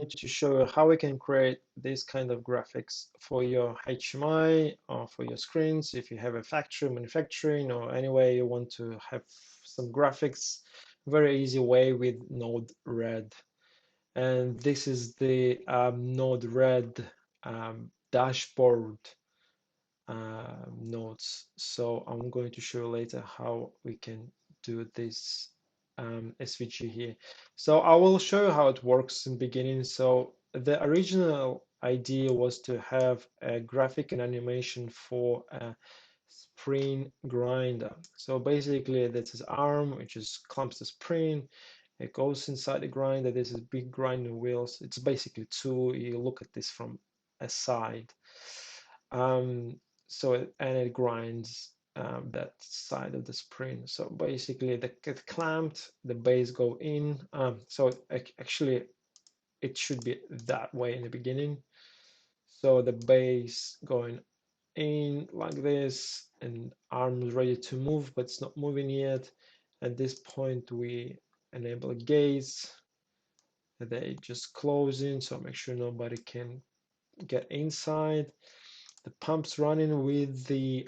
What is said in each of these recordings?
to show you how we can create this kind of graphics for your HMI or for your screens. If you have a factory, manufacturing, or any way you want to have some graphics, very easy way with Node-RED. And this is the Node-RED dashboard nodes. So I'm going to show you later how we can do this SVG here. So I will show you how it works in the beginning. So the original idea was to have a graphic and animation for a spring grinder. So basically this is arm, which is clamps the spring. It goes inside the grinder. This is big grinding wheels. It's basically two. You look at this from a side. And it grinds that side of the spring. So basically the get clamped, the base go in. So actually it should be that way in the beginning. So the base going in like this, and arm is ready to move, but it's not moving yet. At this point we enable gates. They just close in, so make sure nobody can get inside. The pump's running with the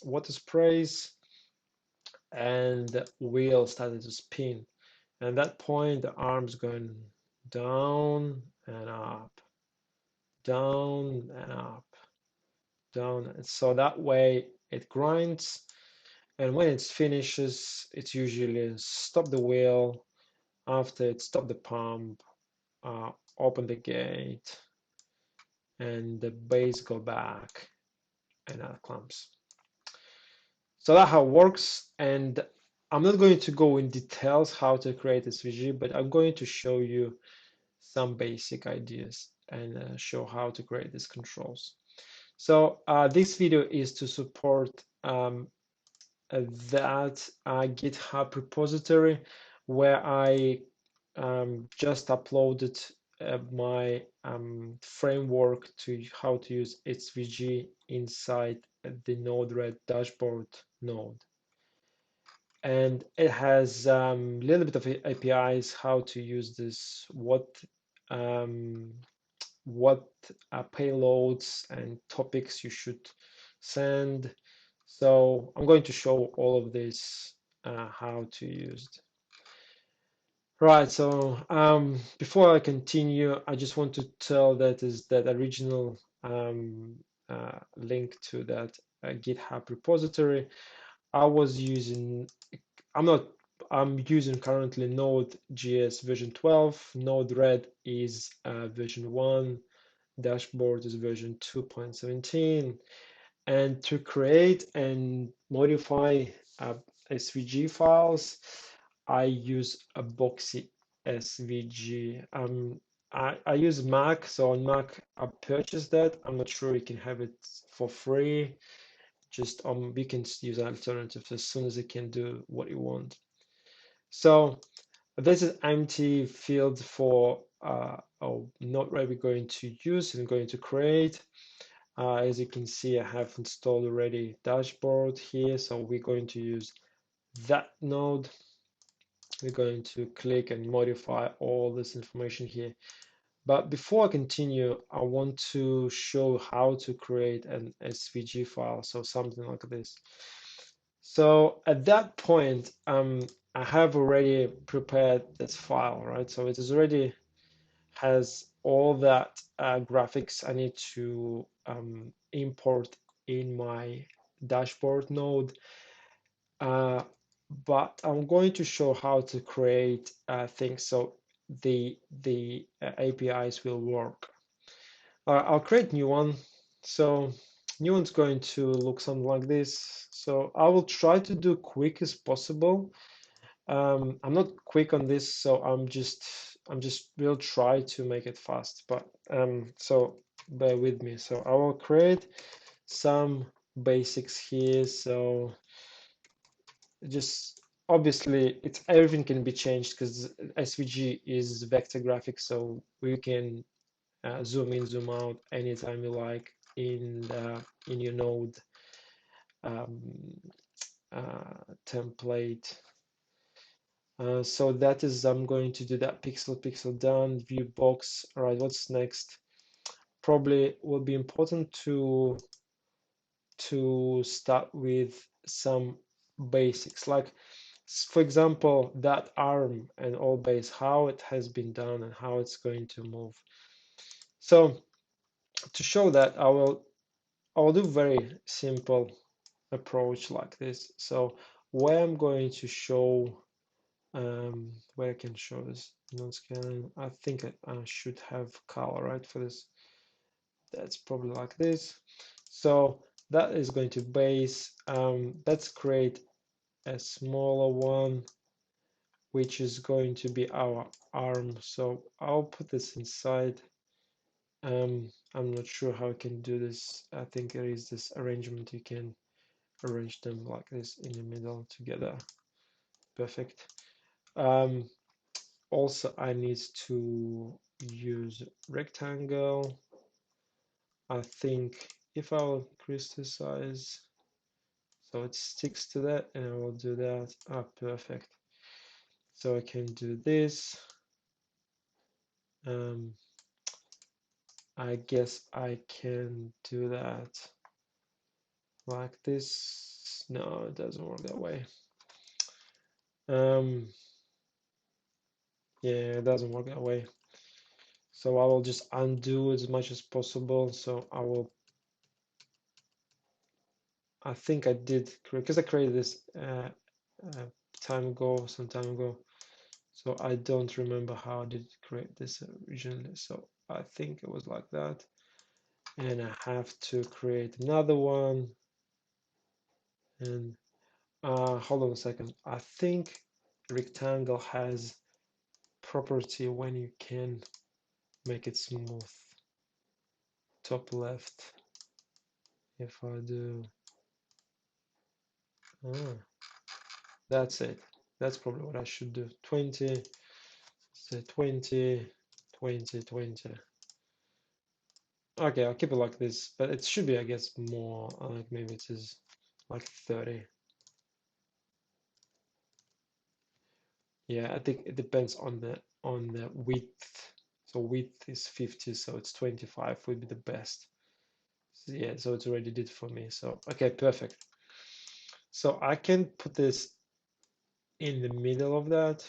water sprays, and the wheel started to spin. And at that point, the arm's going down and up, down and up, down. And so that way it grinds. And when it finishes, it's usually stop the wheel. After it stop the pump, open the gate, and the base go back and that clamps. So that's how it works, and I'm not going to go in details how to create SVG, but I'm going to show you some basic ideas and show how to create these controls. So this video is to support that GitHub repository where I just uploaded my framework to how to use SVG inside the Node-RED dashboard node. And it has a little bit of APIs, how to use this, what payloads and topics you should send. So I'm going to show all of this, how to use it. Right, so before I continue, I just want to tell that is that original link to that GitHub repository. I'm using currently Node.js version 12. Node-RED is version 1. Dashboard is version 2.17. And to create and modify SVG files, I use a Boxy SVG. I use Mac, so on Mac I purchased that. I'm not sure you can have it for free. Just we can use alternatives as soon as it can do what you want. So this is empty field for Node-RED we're going to use and going to create. As you can see, I have installed already dashboard here, so we're going to use that node. We're going to click and modify all this information here. But before I continue, I want to show how to create an SVG file, so something like this. So at that point, I have already prepared this file, right? So it is already has all that graphics I need to import in my dashboard node. But I'm going to show how to create things so the APIs will work. I'll create new one. So new one's going to look something like this. So I will try to do quick as possible. I'm not quick on this, so I'm just will try to make it fast, but so bear with me. So I will create some basics here. So just obviously it's everything can be changed because SVG is vector graphics, so we can zoom in, zoom out anytime you like in your node template. So that is, I'm going to do that pixel down, view box. All right, what's next? Probably will be important to start with some basics, like for example, that arm and all base, how it has been done and how it's going to move. So to show that, I'll do very simple approach like this. So where I'm going to show, where I can show this non-scaling, I think I should have color, right, for this. That's probably like this. So that is going to base, let's create a smaller one, which is going to be our arm. So I'll put this inside. I'm not sure how I can do this. I think there is this arrangement. You can arrange them like this in the middle together. Perfect. Also, I need to use rectangle. I think if I'll increase the size, so it sticks to that, and I will do that. Ah, perfect. So I can do this. I guess I can do that like this. No, it doesn't work that way. Yeah, it doesn't work that way. So I will just undo as much as possible. So I think I did create, because I created this some time ago. So I don't remember how I did create this originally. So I think it was like that. And I have to create another one. And hold on a second. I think rectangle has property when you can make it smooth. Top left. If I do, that's it. That's probably what I should do. 20, say 20, 20, 20. Okay, I'll keep it like this, but it should be, I guess, more like maybe it is like 30. Yeah, I think it depends on the width. So width is 50, so it's 25 would be the best. So yeah, so it's already did for me. So okay, perfect. So I can put this in the middle of that,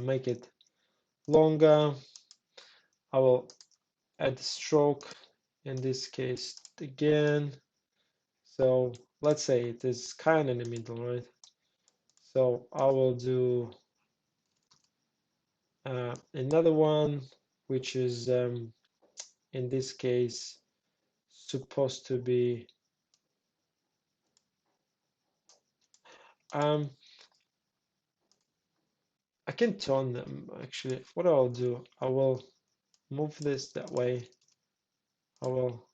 make it longer. I will add the stroke in this case again. So let's say it is kind of in the middle, right? So I will do another one, which is in this case supposed to be I can turn them actually. What I'll do, I will move this that way. I will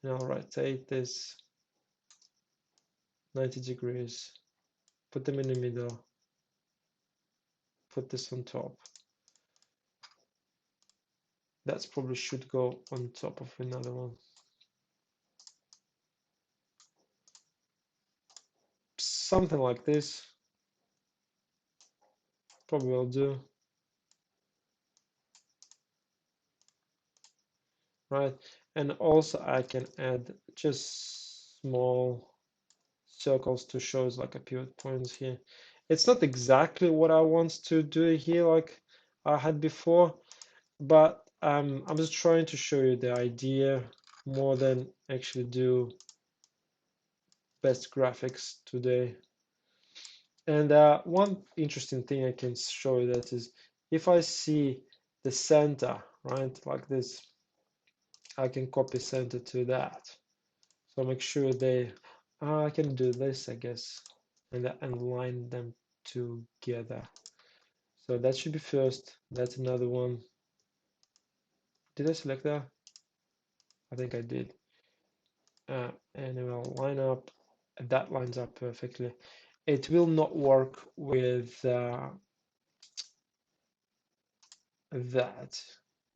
now rotate this 90 degrees, put them in the middle, put this on top. That's probably should go on top of another one. Something like this probably will do. Right, and also I can add just small circles to show us like a pivot points here. It's not exactly what I want to do here like I had before, but I'm just trying to show you the idea more than actually do best graphics today. And one interesting thing I can show you that is if I see the center, right, like this, I can copy center to that. So make sure they, I can do this, I guess, and line them together. So that should be first. That's another one. Did I select that? I think I did. And it will line up. That lines up perfectly. It will not work with that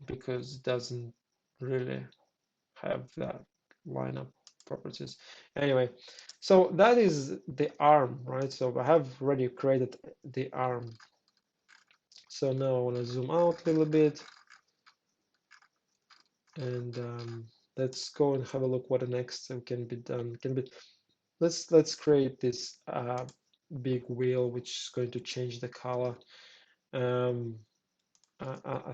because it doesn't really have that lineup. properties. Anyway, so that is the arm, right? So I have already created the arm. So now I want to zoom out a little bit, and let's go and have a look what the next can be done. Let's create this big wheel, which is going to change the color. I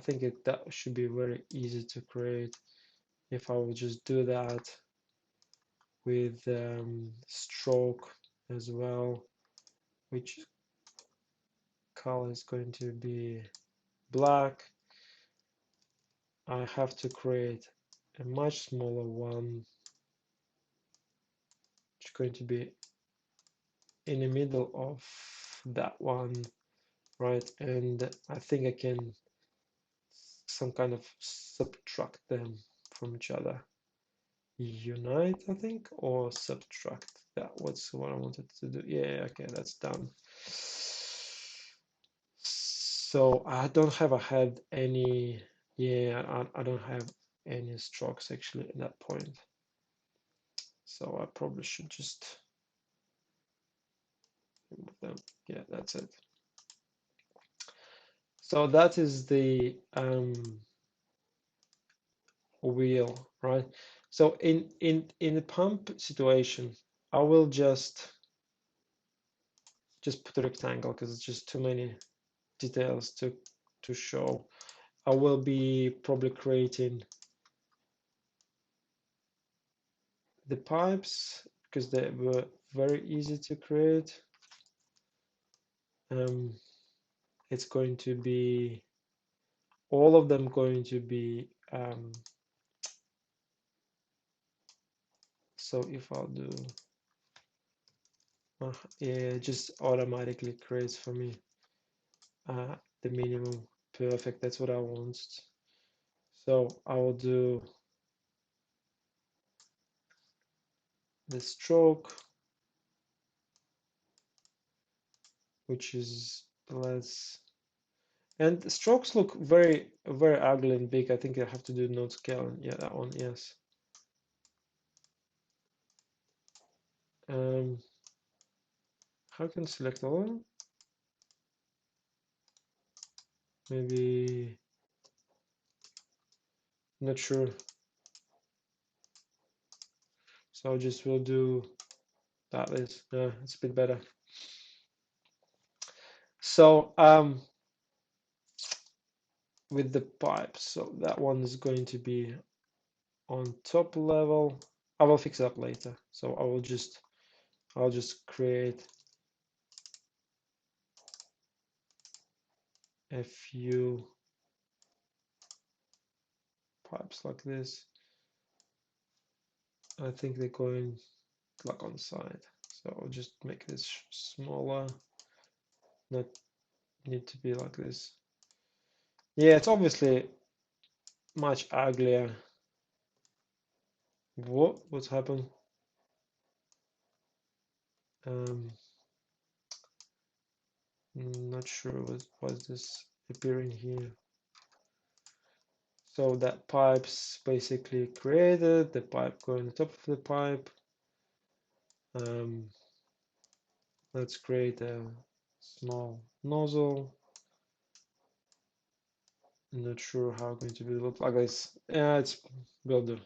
think that should be very easy to create if I will just do that with stroke as well, which color is going to be black. I have to create a much smaller one, which is going to be in the middle of that one, right? And I think I can some kind of subtract them from each other. Unite, I think, or subtract. That was what I wanted to do. Yeah, okay, that's done. So I don't have had any, yeah, I don't have any strokes actually at that point. So I probably should just remove them. Yeah, that's it. So that is the wheel, right? So in the pump situation, I will just put a rectangle because it's just too many details to show. I will be probably creating the pipes because they were very easy to create. It's going to be all of them going to be so if I'll do yeah, it just automatically creates for me the minimum. Perfect, that's what I want. So I will do the stroke, which is less, and the strokes look very ugly and big. I think I have to do node scale. Yeah, that one, yes. How can I select all of them? Maybe, not sure. So I just will do that. Is it's a bit better. So with the pipes, so that one is going to be on top level. I will fix it up later. So I'll just create a few pipes like this. I think they're going like on the side. So I'll just make this smaller. Not need to be like this. Yeah, it's obviously much uglier. What's happened? Not sure what's this appearing here. So that pipe's basically created, the pipe going on top of the pipe. Let's create a small nozzle. Not sure how it's going to be look like this. Yeah, it's will do.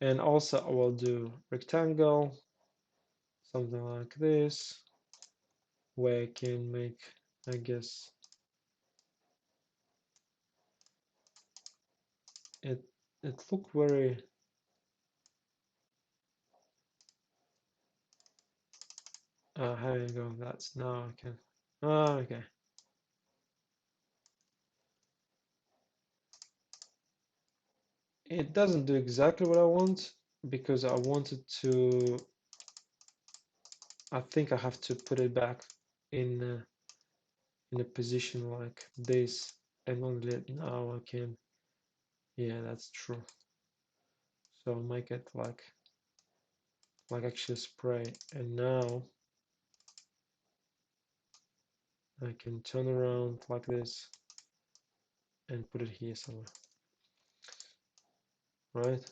And also I will do rectangle, something like this, where I can make, I guess, it look very here you go. That's now I can. Okay. It doesn't do exactly what I want because I wanted to. I think I have to put it back in a position like this, and only now I can. Yeah, that's true. So I'll make it like actually spray, and now I can turn around like this and put it here somewhere, right?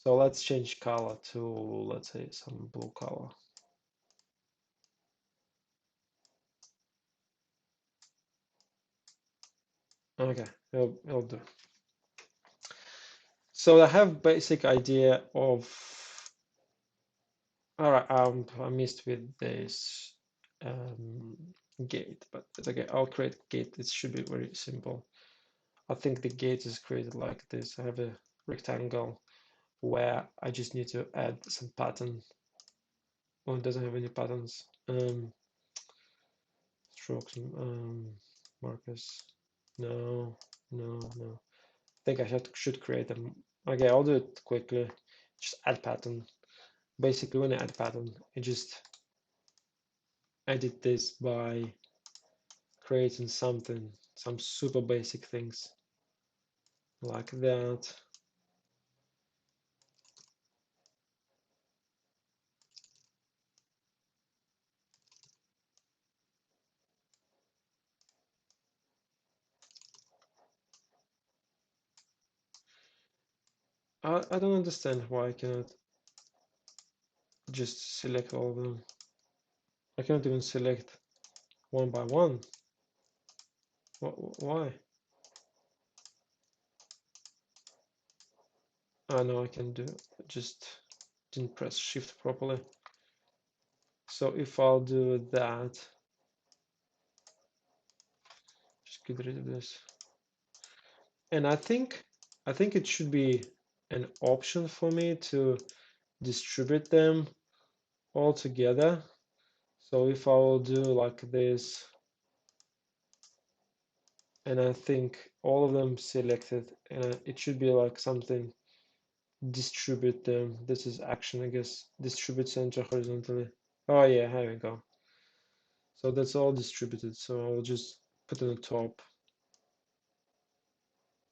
So let's change color to, let's say, some blue color. Okay, it'll do. So I have basic idea of, all right, I missed with this gate, but it's okay. I'll create gate. It should be very simple. I think the gate is created like this. I have a rectangle where I just need to add some pattern. Oh, it doesn't have any patterns. Strokes, markers. No, no. I think I should create them. Okay, I'll do it quickly. Just add pattern. Basically, when I add pattern, I just edit this by creating something, some super basic things like that. I don't understand why I cannot just select all of them. I cannot even select one by one. Why? I know I can do, just didn't press shift properly. So if I'll do that, just get rid of this. And I think it should be an option for me to distribute them all together. So if I will do like this, and I think all of them selected, and it should be like something, distribute them. This is action, I guess. Distribute center horizontally. Oh yeah, here we go. So that's all distributed. So I'll just put on the top,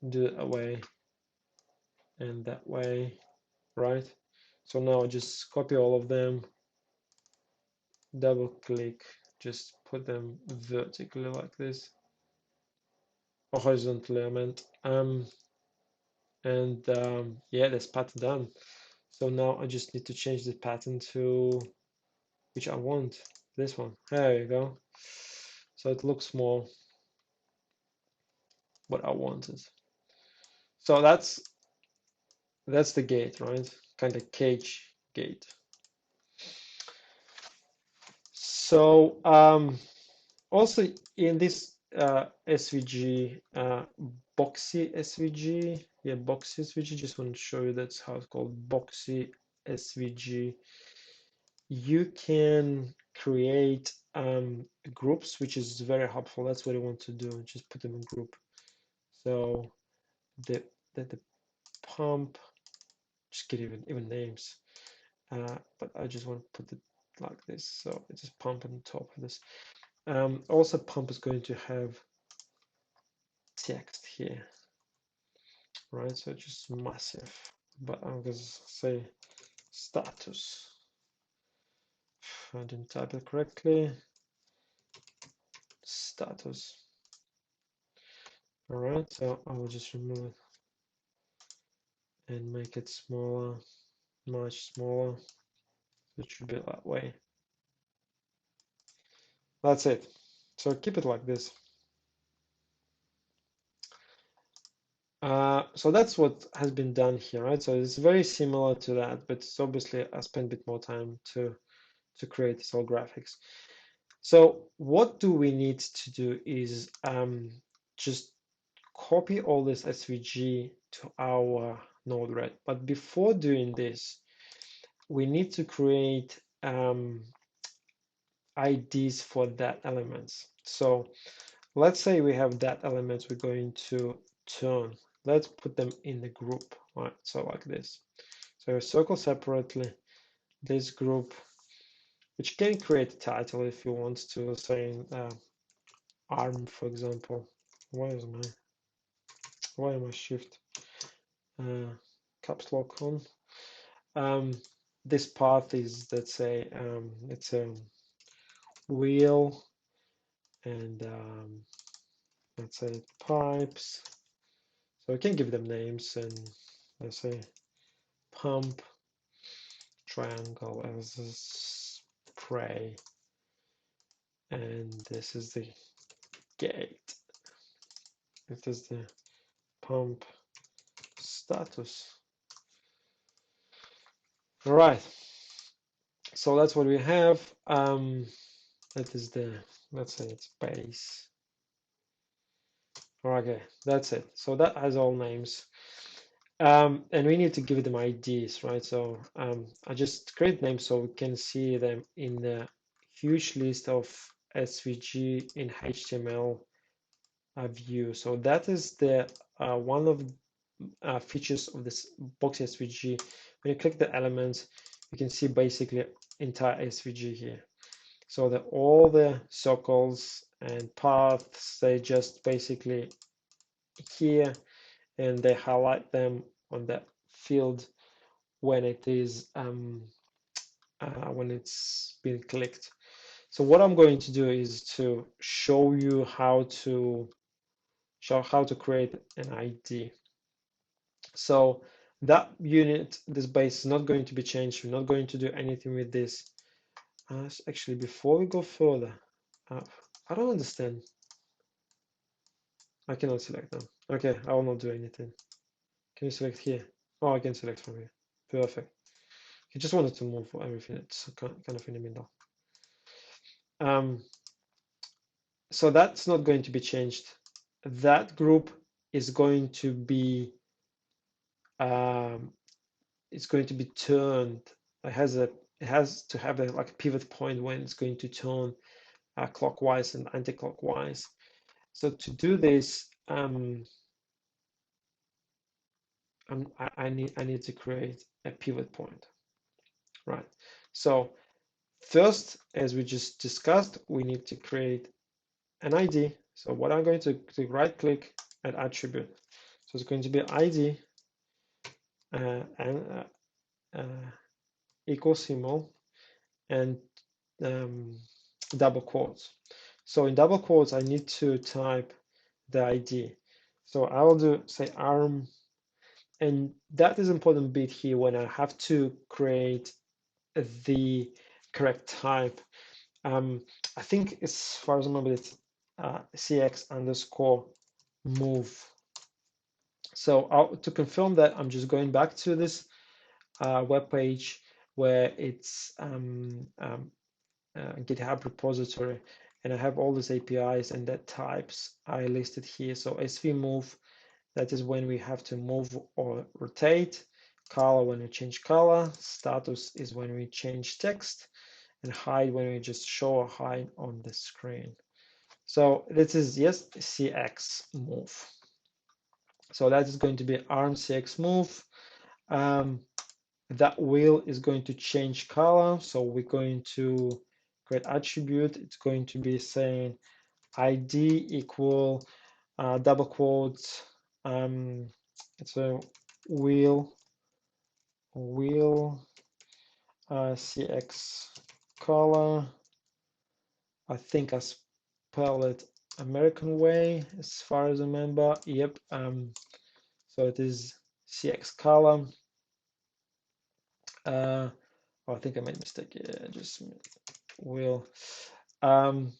do it away and that way, right? So now I just copy all of them, double click, just put them vertically like this, or horizontally I meant. Yeah, that's pattern done. So now I just need to change the pattern to which I want, this one. There you go. So it looks more what I wanted. So that's the gate, right? Kind of cage gate. So also in this SVG, Boxy SVG, yeah, Boxy SVG, just want to show you that's how it's called, Boxy SVG. You can create groups, which is very helpful. That's what I want to do, just put them in group. So the pump, just get even names, but I just want to put it like this, so it's just pump on top of this. Also pump is going to have text here, right? So just massive, but I'm going to say status. I didn't type it correctly. Status. All right, so I will just remove it and make it smaller, much smaller. It should be that way. That's it. So keep it like this. So that's what has been done here, right? So it's very similar to that, but it's obviously I spent a bit more time to create this whole graphics. So what do we need to do is just copy all this SVG to our Node-RED. But before doing this, we need to create IDs for that elements. So let's say we have that elements we're going to turn. Let's put them in the group, right? So like this. So circle separately this group, which can create a title if you want to, saying arm, for example. Why am I shift caps lock on? This path is, let's say, it's a wheel, and let's say pipes. So we can give them names, and let's say pump triangle as a spray, and this is the gate. It is the pump status. All right, so that's what we have. That is the, let's say it's base. Okay, that's it. So that has all names. And we need to give them IDs, right? So I just create names so we can see them in the huge list of SVG in HTML view. So that is the one of features of this Boxy SVG. When you click the elements, you can see basically entire SVG here. So that all the circles and paths, they just basically here, and they highlight them on that field when it is when it's been clicked. So what I'm going to do is to show you how to create an ID. So that unit, this base is not going to be changed. We're not going to do anything with this. Actually, before we go further, I don't understand. I cannot select them. Okay, I will not do anything. Can you select here? Oh, I can select from here. Perfect. I just wanted to move everything. It's kind of in the middle. So that's not going to be changed. That group is going to be it's going to be turned. It has to have like a pivot point when it's going to turn clockwise and anti-clockwise. So to do this, I need to create a pivot point, right? So first, as we just discussed, we need to create an ID. So what I'm going to right click and attribute. So it's going to be ID and equal symbol and double quotes. So in double quotes, I need to type the ID. So I will do say arm, and that is important bit here when I have to create the correct type. I think as far as I remember, it's cx underscore move. So to confirm that, I'm just going back to this web page where it's Github Repository, and I have all these APIs and that types I listed here. So SV move, that is when we have to move or rotate. Color, when we change color. Status is when we change text, and hide when we just show or hide on the screen. So this is yes CX move. So that is going to be arm CX move. That wheel is going to change color. So we're going to create attribute. It's going to be saying ID equal double quotes. It's a wheel CX color. I think I spell it American way as far as I remember. Yep. So it is CX color. Oh, I think I made a mistake. Yeah, just will.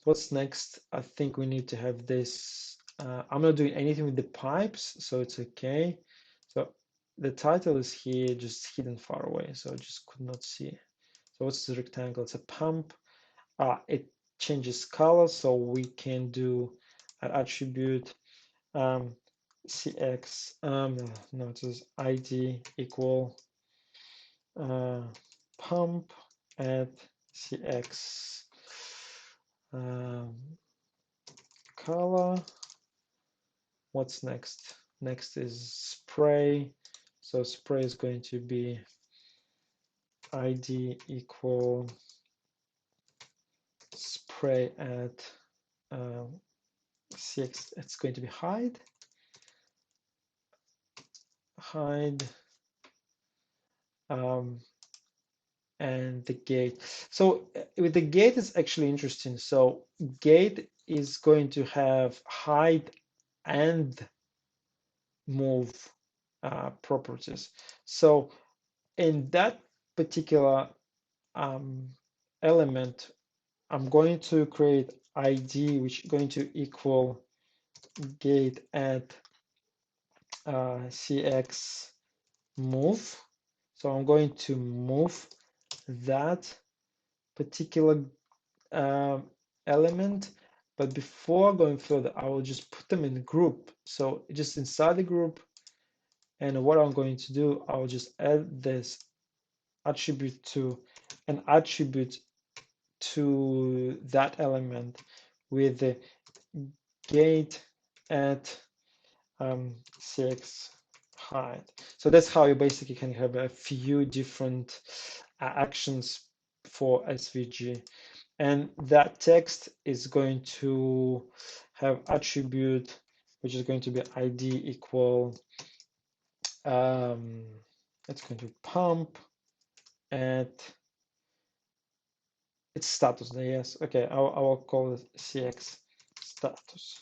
What's next? I think we need to have this. I'm not doing anything with the pipes, so it's okay. So the title is here, just hidden far away, so I just could not see. So what's the rectangle? It's a pump. It changes color, so we can do an attribute cx. No, it is id equal pump at cx color. What's next? Next is spray. So spray is going to be id equal spray at cx. It's going to be hide. And the gate. So with the gate is actually interesting. So gate is going to have hide and move properties. So in that particular element, I'm going to create ID, which is going to equal gate add cx move. So I'm going to move that particular element, but before going further, I will just put them in a group. So just inside the group, and what I'm going to do, I'll just add this attribute to an attribute to that element with the gate at cx height. So that's how you basically can have a few different actions for SVG. And that text is going to have attribute, which is going to be ID equal, it's going to pump at its status. Yes, okay, I will call it CX status.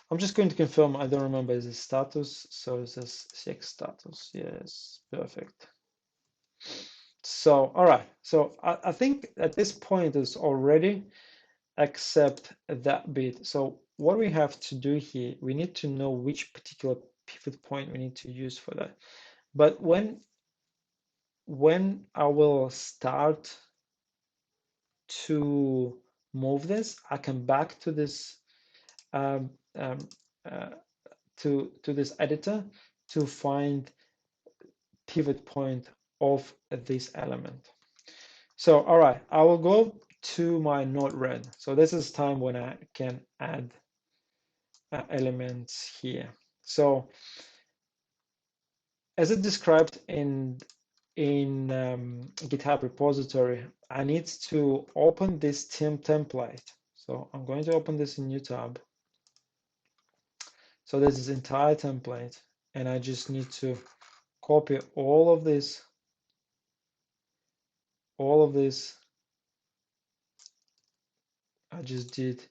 I'm just going to confirm, I don't remember the status, so it says CX status. Yes, perfect. So, all right, so I think at this point is already accept that bit. So what we have to do here, we need to know which particular pivot point we need to use for that. But when I will start to move this, I come back to this to this editor to find pivot point of this element. So, all right, I will go to my Node-RED. So this is time when I can add elements here. So as it described in GitHub repository, I need to open this template. So I'm going to open this in new tab. So this is entire template, and I just need to copy all of this. I just did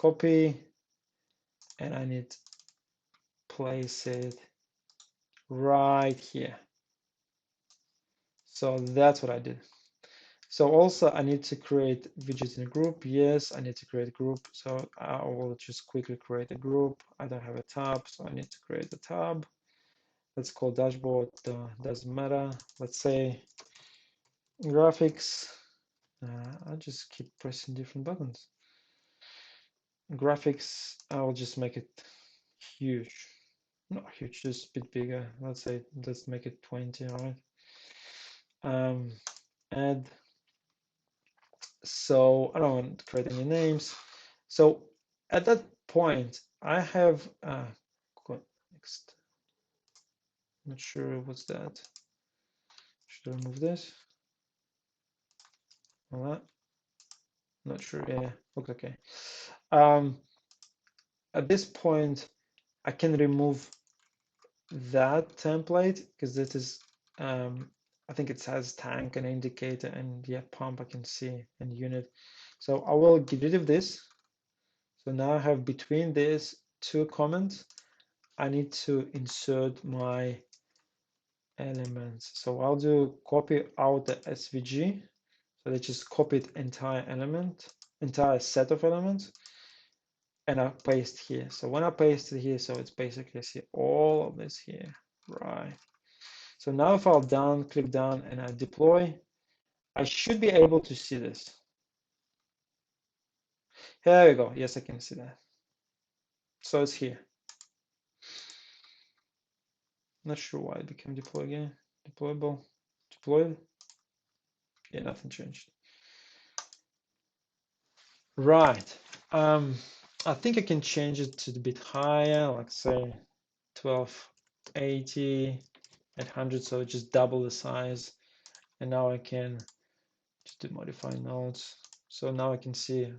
copy, and I need to place it right here. So that's what I did. So also I need to create widgets in a group. Yes, I need to create a group. So I will just quickly create a group. I don't have a tab, so I need to create a tab. Let's call dashboard, doesn't matter. Let's say graphics. I'll just keep pressing different buttons. Graphics, I'll just make it huge. Not huge, just a bit bigger. Let's say, let's make it 20, all right. Add. So I don't want to create any names. So at that point, I have next. Not sure what's that. Should I remove this? Well, not sure. Yeah, looks okay. At this point, I can remove that template because this is I think it has tank and indicator and yeah, pump I can see and unit. So I will get rid of this. So now I have between these two comments, I need to insert my elements. So I'll do copy out the SVG. So they just copied entire element, entire set of elements, and I paste here. So when I paste it here, so it's basically see all of this here, right? So now if I'll click down and I deploy, I should be able to see this. Here we go. Yes, I can see that. So it's here. Not sure why it became deploy again. Deployable, deployed. Yeah, nothing changed. Right. I think I can change it to a bit higher, like say 1280 at 100, so just double the size. And now I can just do modify nodes. So now I can see,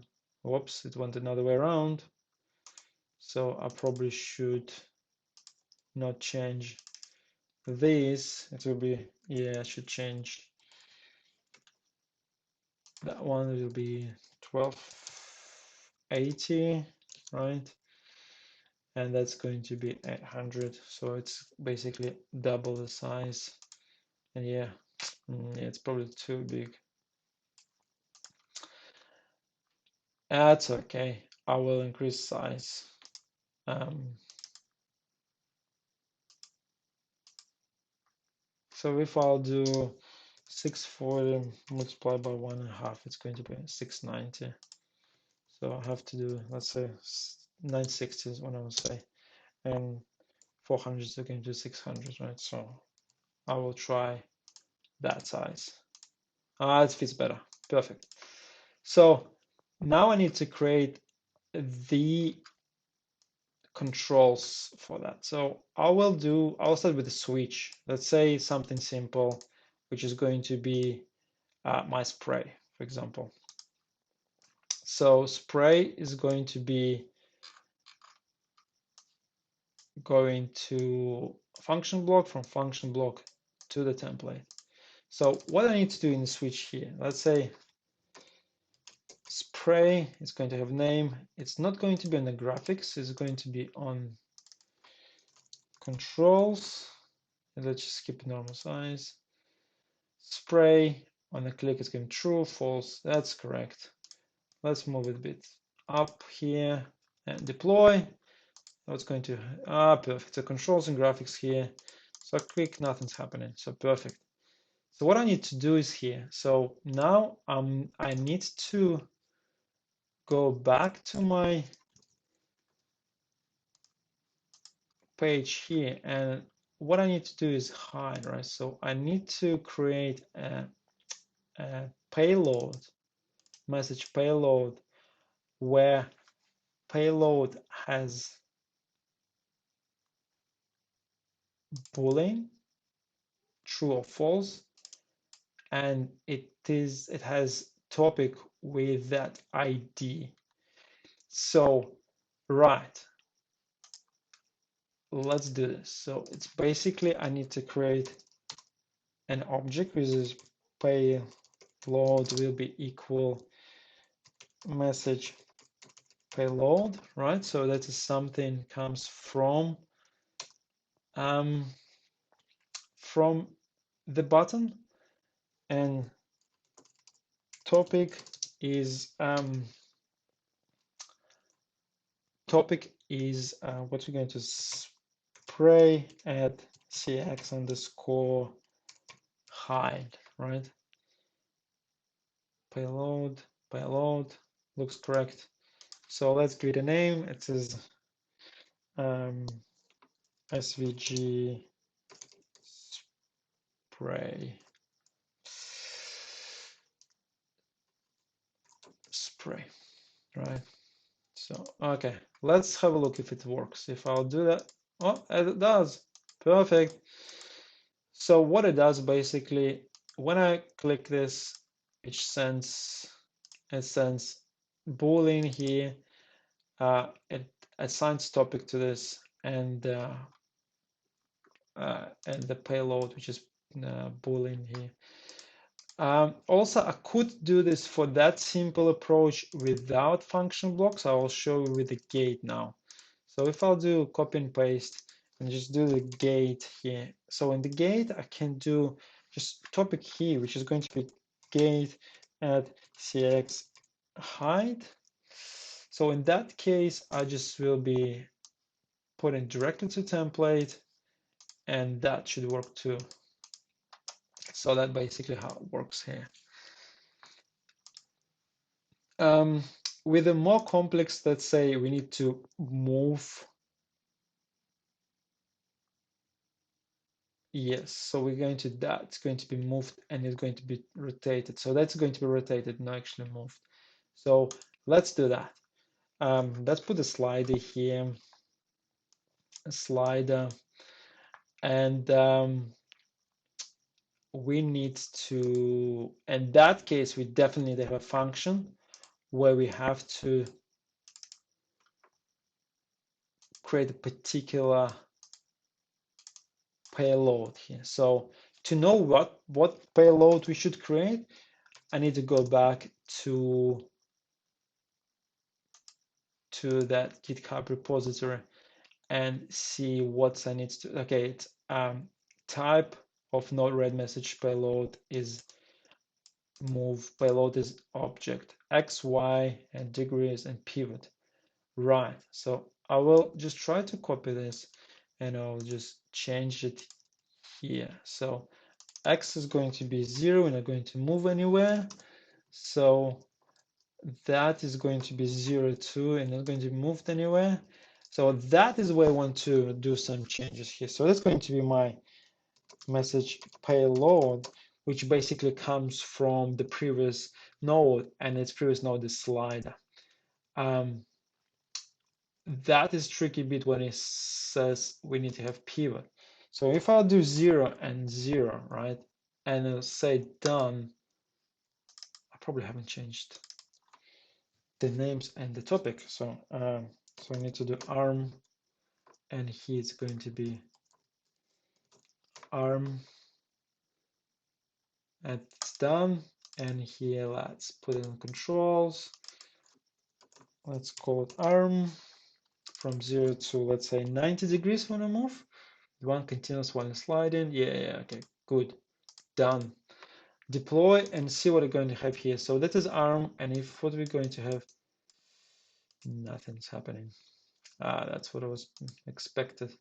whoops, it went another way around. So I probably should not change this. It will be, yeah, I should change that one. It will be 1280, right? and that's going to be 800. So it's basically double the size. And yeah, it's probably too big. That's okay. I will increase size. So if I'll do 640 multiplied by 1.5, it's going to be 690. So I have to do, let's say, 960 is what I would say. And 400 is going to do 600, right? So I will try that size. It fits better. Perfect. So now I need to create the controls for that. So I'll start with a switch. Let's say something simple, which is going to be my spray, for example. So spray is going to be going to function block, from function block to the template. So what I need to do in the switch here, let's say spray is going to have name. It's not going to be on the graphics. It's going to be on controls. And let's just skip normal size. Spray on the click is going true, false. That's correct. Let's move it a bit up here and deploy. Now it's going to perfect. So controls and graphics here. So I click, nothing's happening. So perfect. So what I need to do is here. So now I need to go back to my page here, and what I need to do is hide, right? So I need to create a payload, message payload, where payload has boolean, true or false, and it has topic with that ID. So right, let's do this. So it's basically I need to create an object which is payload will be equal message payload, right? So that is something comes from the button, and topic is what we're going to spray at cx underscore hide, right? Payload looks correct. So let's give it a name. It says SVG spray, right? So okay, let's have a look if it works. If I'll do that, oh, it does. Perfect. So what it does basically, when I click this, it sends boolean here. It assigns topic to this, and the payload, which is boolean here. Also, I could do this for that simple approach without function blocks. I will show you with the gate now. So if I'll do copy and paste and just do the gate here. So in the gate, I can do just topic here, which is going to be gate at cx hide. So in that case, I just will be putting directly to template, and that should work too. So that's basically how it works here. With a more complex, let's say we need to move. Yes, so we're going to, that's going to be moved and it's going to be rotated. So that's going to be rotated, not actually moved. So let's do that. Let's put a slider here, a slider, and we need to, in that case, we definitely need to have a function where we have to create a particular payload here. So to know what payload we should create, I need to go back to that GitHub repository, and see what I need to. Okay, it's type of node read message payload is move. Payload is object x, y, and degrees and pivot. Right. So I will just try to copy this, and I'll just change it here. So x is going to be 0 and not going to move anywhere. So that is going to be 0, 2 and not going to be moved anywhere. So that is where I want to do some changes here. So that's going to be my message payload, which basically comes from the previous node, and its previous node is slider. That is tricky bit when it says we need to have pivot. So if I'll do 0 and 0, right, and I'll say done, I probably haven't changed the names and the topic. So so I need to do arm, and here it's going to be arm, and it's done. And here let's put in controls. Let's call it arm from 0 to, let's say, 90 degrees when I move. One continuous, one sliding. Yeah, okay, good, done. Deploy and see what we're going to have here. So that is arm, and if what we're going to have, nothing's happening. That's what I was expected,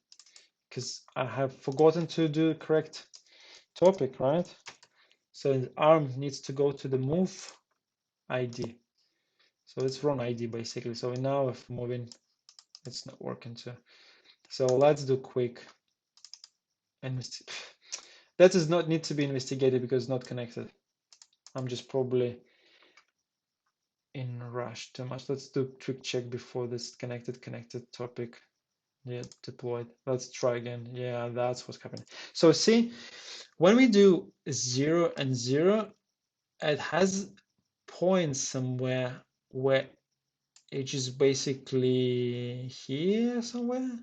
because I have forgotten to do correct topic, right? So arm needs to go to the move ID. So it's wrong ID basically. So now if moving, it's not working too. So let's do quick. That does not need to be investigated because it's not connected. I'm just probably in a rush too much. Let's do quick check before this connected topic. Yeah, deployed. Let's try again. Yeah, that's what's happening. So see, when we do 0 and 0, it has points somewhere where it is basically here somewhere.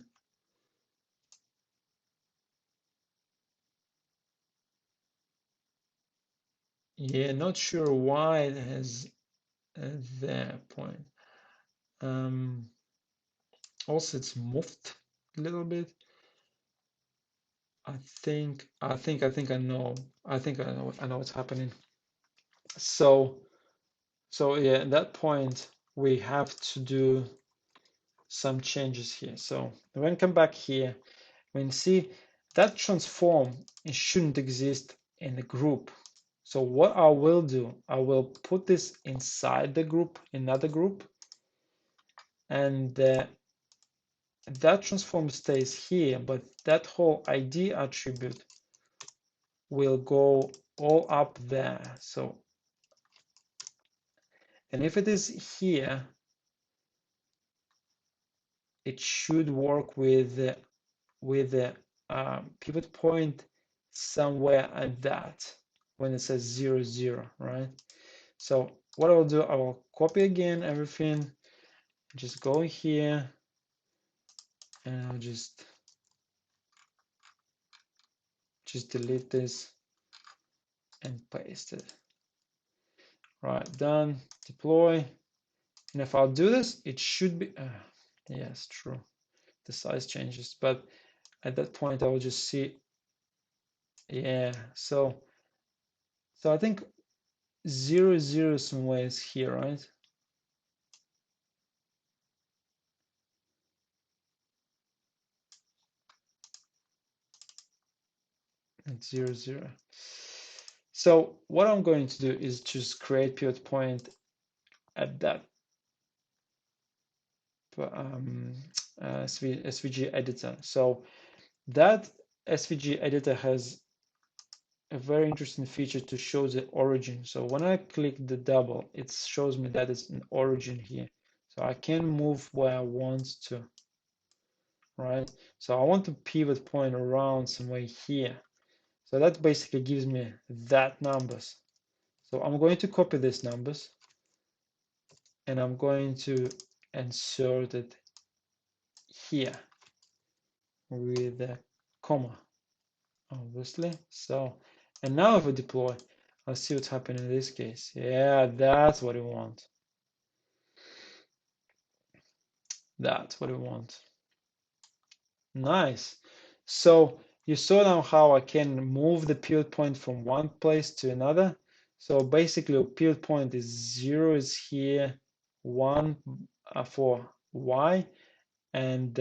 Yeah, not sure why it has that point. Also, it's moved a little bit. I think I know. I think I know what's happening. So yeah, at that point we have to do some changes here. So when I come back here, when you see that transform, it shouldn't exist in the group. So what I will do, I will put this inside the group, another group, and that transform stays here, but that whole ID attribute will go all up there. So, and if it is here, it should work with the pivot point somewhere at that when it says 0, 0, right? So what I'll do, I will copy again everything, just go here, and I'll just delete this and paste it. Right, done, deploy. And if I'll do this, it should be, yes, true, the size changes, but at that point I will just see, yeah, so I think 0, 0 somewhere is here, right? And 0, 0. So what I'm going to do is just create pivot point at that SVG editor. So that SVG editor has a very interesting feature to show the origin. So when I click the double, it shows me that it's an origin here. So I can move where I want to, right? So I want to pivot point around somewhere here. So that basically gives me that numbers. So I'm going to copy these numbers and I'm going to insert it here with a comma, obviously. So, and now if we deploy, I'll see what's happening in this case. Yeah, that's what we want. That's what we want. Nice. So you saw now how I can move the pivot point from one place to another. So basically, a pivot point is 0 is here, 1 for y, and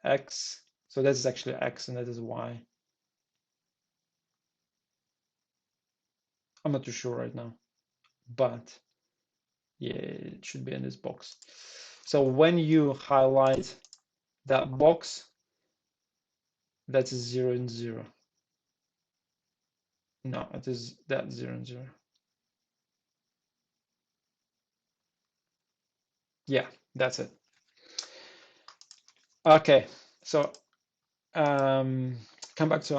x. So that's actually x, and that is y. I'm not too sure right now, but yeah, it should be in this box. So when you highlight that box, that is 0 and 0. No, it is that 0 and 0. Yeah, that's it. Okay, so come back to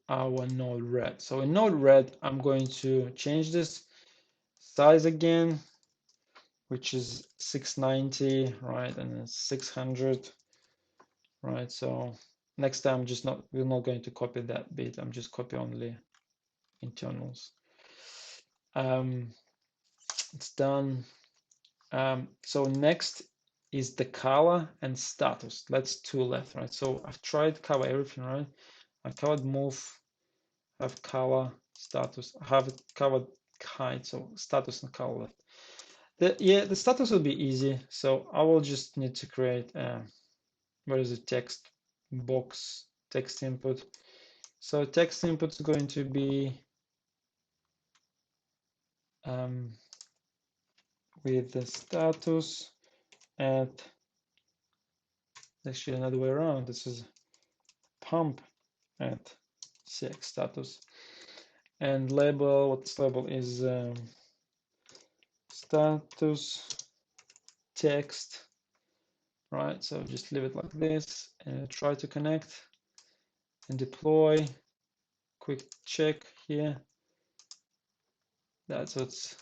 our Node-RED. So in Node-RED, I'm going to change this size again, which is 690, right, and then 600, right? So next time, we're not going to copy that bit. I'm just copy only internals. It's done. So next is the color and status. That's two left, right? So I've tried to cover everything, right? I covered move, have color, status, I have covered height, so status and color left. The status will be easy. So I will just need to create what is the text box, text input. So text input is going to be with the status at, actually another way around. This is pump at CX status, and label, what's label is status text, right? So just leave it like this and try to connect and deploy. Quick check here. That's what's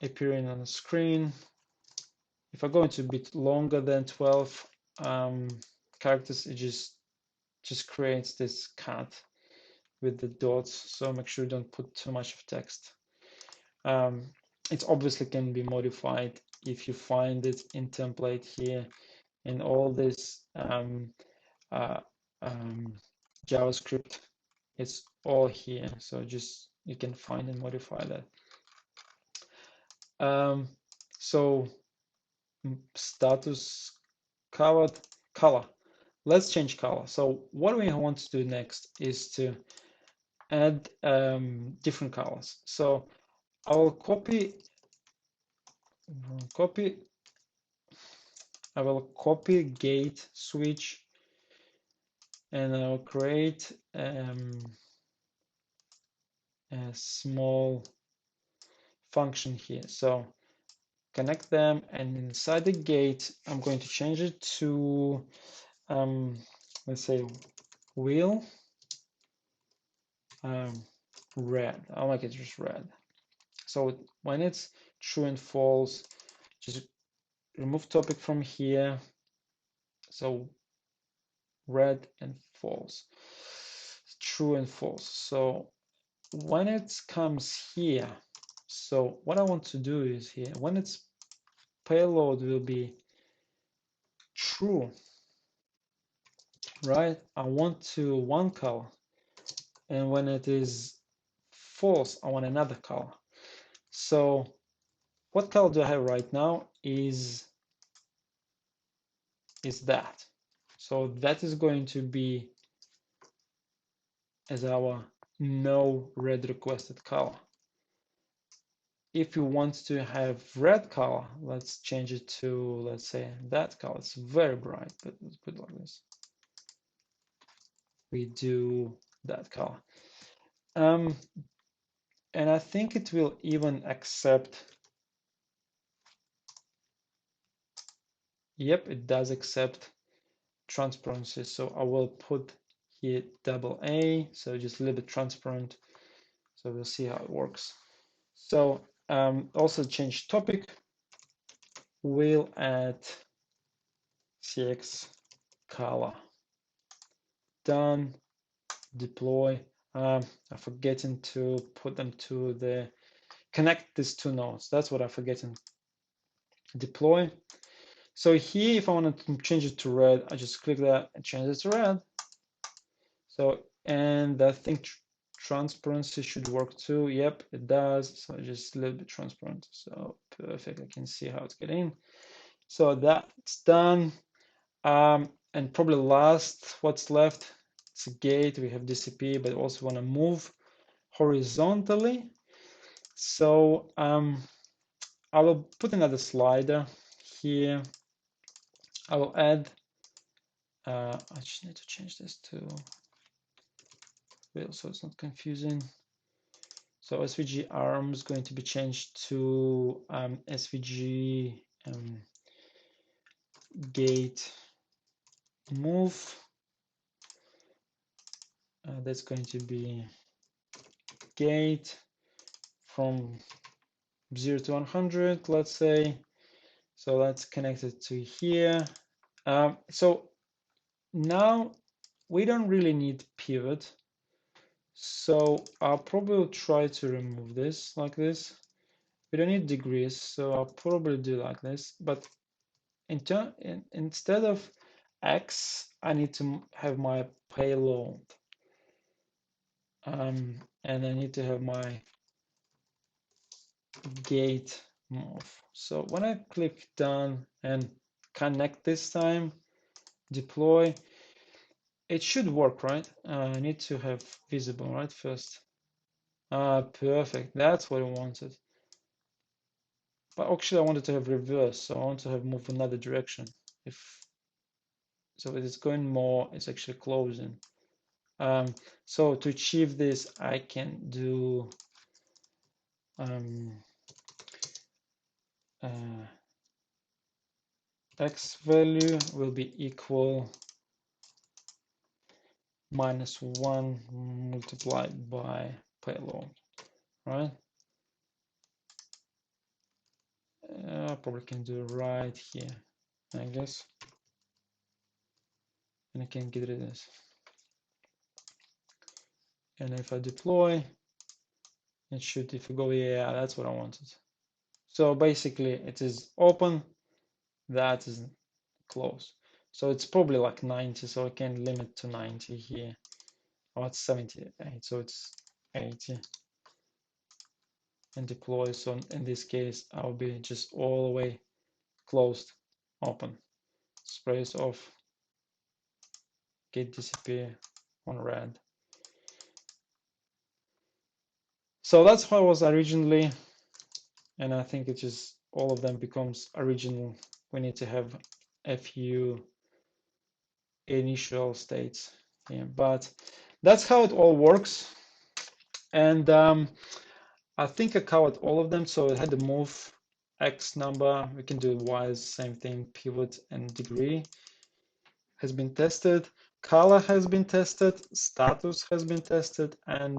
appearing on the screen. If I go into a bit longer than 12 characters, it just creates this cut with the dots. So make sure you don't put too much of text. It obviously can be modified if you find it in template here, and all this JavaScript, it's all here. So just you can find and modify that. So status covered, color. Let's change color. So what we want to do next is to add different colors. So I will copy. I will copy gate switch, and I'll create a small function here. So connect them, and inside the gate, I'm going to change it to let's say wheel red. I'll make it just red. So when it's true and false, just remove topic from here. So red and false, true and false. So when it comes here, so what I want to do is here, when its payload will be true, right? I want to one color, and when it is false, I want another color. So what color do I have right now is that. So that is going to be as our no red requested color. If you want to have red color, let's change it to, let's say, that color. It's very bright, but let's put it like this. We do that color. And I think it will even accept. Yep, it does accept transparency. So I will put here AA, so just a little bit transparent. So we'll see how it works. So also change topic. We'll add CX color. Done. Deploy. I'm forgetting to put them to the connect these two nodes. That's what I'm forgetting. deploy. So here, if I want to change it to red, I just click that and change it to red. So, and I think transparency should work too. Yep, it does. So just a little bit transparent. So perfect. I can see how it's getting. So that's done. And probably last, what's left, it's a gate. We have DCP, but also want to move horizontally. So I will put another slider here. I will add, I just need to change this to wheel so it's not confusing. So SVG arm is going to be changed to SVG gate move. That's going to be gate from 0 to 100, let's say. So that's connected to here. So now we don't really need pivot. So I'll probably try to remove this like this. We don't need degrees, so I'll probably do like this. But instead of X, I need to have my payload. And I need to have my gate move. So when I click done and connect this time, deploy, it should work, right? I need to have visible, right, first. Perfect, that's what I wanted. But actually I wanted to have reverse, so I want to have move another direction. So it's going more, it's actually closing. So to achieve this, I can do X value will be equal -1 multiplied by payload, right? I probably can do right here, I guess. And I can get rid of this. And if I deploy, it should, if you go, yeah, that's what I wanted. So basically it is open, that is close. So it's probably like 90, so I can limit to 90 here. Oh, it's 78, so it's 80. And deploy, so in this case, I'll be just all the way closed, open. Sprays off, gate disappear on red. So that's how it was originally, and I think it just all of them becomes original. We need to have a few initial states here, but that's how it all works. And I think I covered all of them. So it had the move, X number, we can do Y, same thing, pivot and degree has been tested, color has been tested, status has been tested, and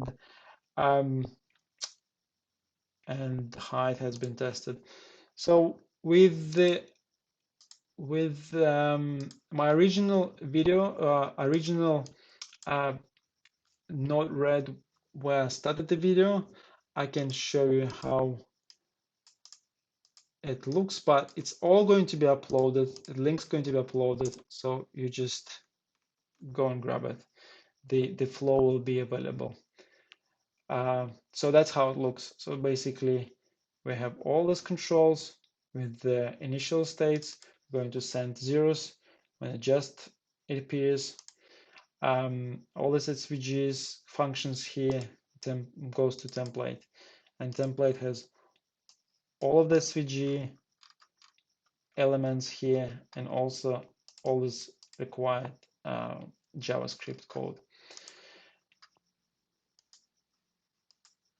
height has been tested. So with my original video, Node-RED where I started the video, I can show you how it looks, but it's all going to be uploaded. The link's going to be uploaded, so you just go and grab it. The flow will be available. So that's how it looks. So basically, we have all these controls with the initial states. We're going to send zeros when it just it appears. All these SVGs functions here goes to template, and template has all of the SVG elements here and also all this required JavaScript code.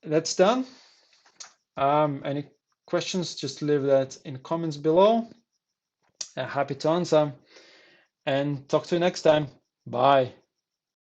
That's done. Any questions, just leave that in comments below. Happy to answer, and talk to you next time. Bye.